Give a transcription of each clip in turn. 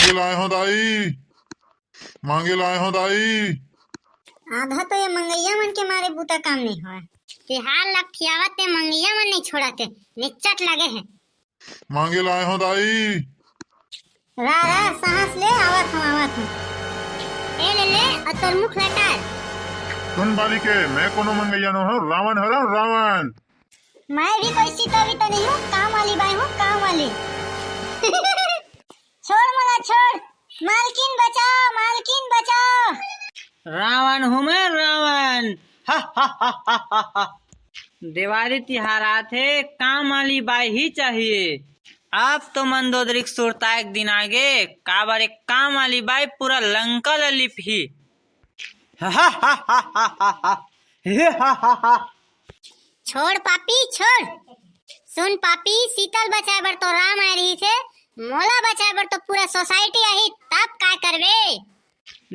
मांगे लाए हो दाई, मांगे लाए हो दाई। आधा तो ये मंगैया मन के मारे बूता काम नहीं हुआ। तिहार लग खियावत ते मंगैया मन नहीं छोड़ाते, निच्चट लगे हैं। मांगे लाए हो दाई। रा सांस ले, आवत हूँ। ए ले और तोर मुख लटा। सुन बालिके, मैं कोनो मंगैया न हूँ, रावण हो रहा रावण। मैं भी कोई सीता तो नहीं हूँ, काम वाली बाई हूँ, काम वाली। छोड़ मला छोड़, मालकिन बचाओ, मालकिन बचाओ। रावण हूँ मैं, रावण। हा हा हा हा हा हा। दिवाली तिहार आथे, काम वाली बाई ही चाहिए। अब तो मंदोदरी सुरता एक दिन आगे, काबर एक काम वाली बाई पूरा लंका लिप ही। हा हा हा हा हा हा। हा हा हा। छोड़ पापी छोड़। सुन पापी, शीतल बचाए बर तो राम आ रही थे, मोला बचाए बर तो पूरा सोसाइटी आई, तब क्या करबे?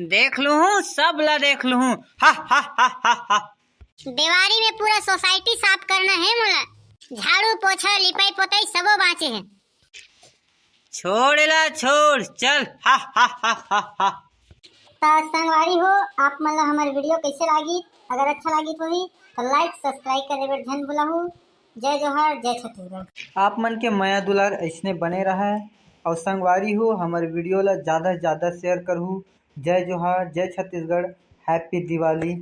देख लू हूँ, सब ला देख लू हूँ। हा हा हा हा हा। दिवाली में पूरा सोसाइटी साफ करना है मोला। झाड़ू पोछा लिपाई पोताई सबो बाँचे हैं। छोड़ेला छोड़, चल। हा हा हा हा हा। संगवारी हो, आप मन ला हमारी वीडियो कैसे लगी? अगर अच्छा लगी तो लाइक सब्सक्राइब करे बर झन भुलाहू। जय जोहार, जय छत्तीसगढ़। आप मन के माया दुलार ऐसने बने रहा है और संगवारी हो हमारे वीडियो ला ज़्यादा से ज़्यादा शेयर करहू। जय जोहार, जय छत्तीसगढ़, हैप्पी दिवाली।